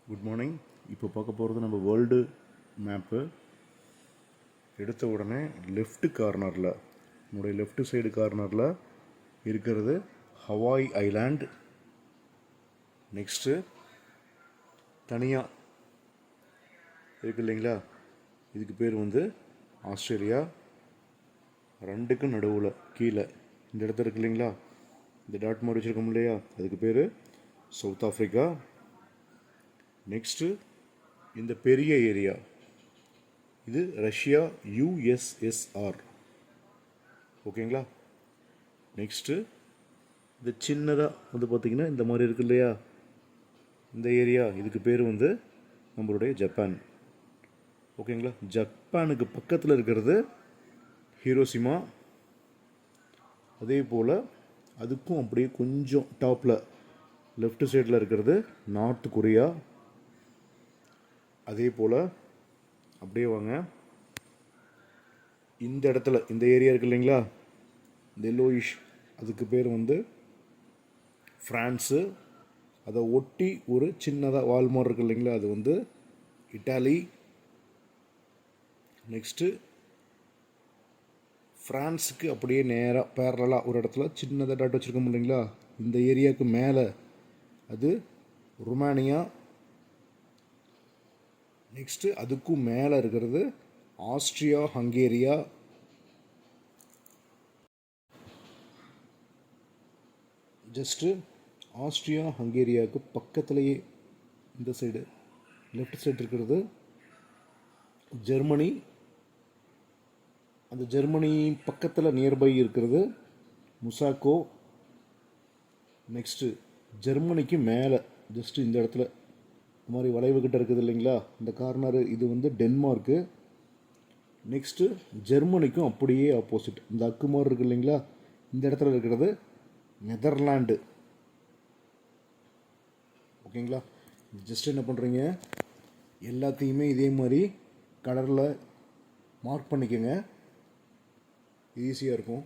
Good morning. இப்போ பார்க்க போகிறது நம்ம வேர்ல்டு மேப்பு. எடுத்த உடனே லெஃப்ட் கார்னரில், நம்முடைய லெஃப்ட் சைடு கார்னரில் இருக்கிறது ஹவாய் ஐலாண்ட். நெக்ஸ்ட்டு தனியாக இருக்கு இல்லைங்களா, இதுக்கு பேர் ஆஸ்திரேலியா. ரெண்டுக்கும் நடுவில் கீழே இந்த இடத்துல இருக்கு இல்லைங்களா, இந்த டாட் மாதிரி வச்சுருக்கோம் இல்லையா, அதுக்கு பேர் சவுத் ஆஃப்ரிக்கா. நெக்ஸ்ட்டு இந்த பெரிய ஏரியா இது ரஷ்யா, யுஎஸ்எஸ்ஆர். ஓகேங்களா. நெக்ஸ்ட்டு இது சின்னதாக பார்த்திங்கன்னா இந்த மாதிரி இருக்கு இல்லையா, இந்த ஏரியா இதுக்கு பேர் நம்மளுடைய ஜப்பான். ஓகேங்களா. ஜப்பானுக்கு பக்கத்தில் இருக்கிறது ஹிரோஷிமா. அதே போல் அதுக்கும் அப்படியே கொஞ்சம் டாப்பில் லெஃப்ட் சைடில் இருக்கிறது நார்த் கொரியா. அதே போல் அப்படியே வாங்க, இந்த இடத்துல இந்த ஏரியா இருக்குது இல்லைங்களா, இந்த எல்லோயிஷ், அதுக்கு பேர் ஃப்ரான்ஸு. அதை ஒட்டி ஒரு சின்னதாக வால்மார் இருக்குது இல்லைங்களா, அது இட்டாலி. நெக்ஸ்ட்டு ஃப்ரான்ஸுக்கு அப்படியே நேராக பேரலாக ஒரு இடத்துல சின்னதாக டாட் வச்சுருக்கோம் இல்லைங்களா, இந்த ஏரியாவுக்கு மேலே அது ருமானியா. நெக்ஸ்ட்டு அதுக்கும் மேலே இருக்கிறது ஆஸ்ட்ரியா ஹங்கேரியா. ஜஸ்ட்டு ஆஸ்ட்ரியா ஹங்கேரியாவுக்கு பக்கத்துலேயே இந்த சைடு லெஃப்ட் சைடு இருக்கிறது ஜெர்மனி. அந்த ஜெர்மனி பக்கத்தில் நியர்பை இருக்கிறது முசாக்கோ. நெக்ஸ்ட்டு ஜெர்மனிக்கு மேலே ஜஸ்ட்டு இந்த இடத்துல இந்த மாதிரி வளைவுக்கிட்ட இருக்குது இல்லைங்களா, இந்த கார்னரு இது டென்மார்க்கு. நெக்ஸ்ட்டு ஜெர்மனிக்கும் அப்படியே ஆப்போசிட் இந்த அக்குமார் இருக்குது இல்லைங்களா, இந்த இடத்துல இருக்கிறது நெதர்லாண்டு. ஓகேங்களா. ஜஸ்ட் என்ன பண்ணுறீங்க, எல்லாத்தையுமே இதே மாதிரி கலரில் மார்க் பண்ணிக்கோங்க, ஈஸியாக இருக்கும்.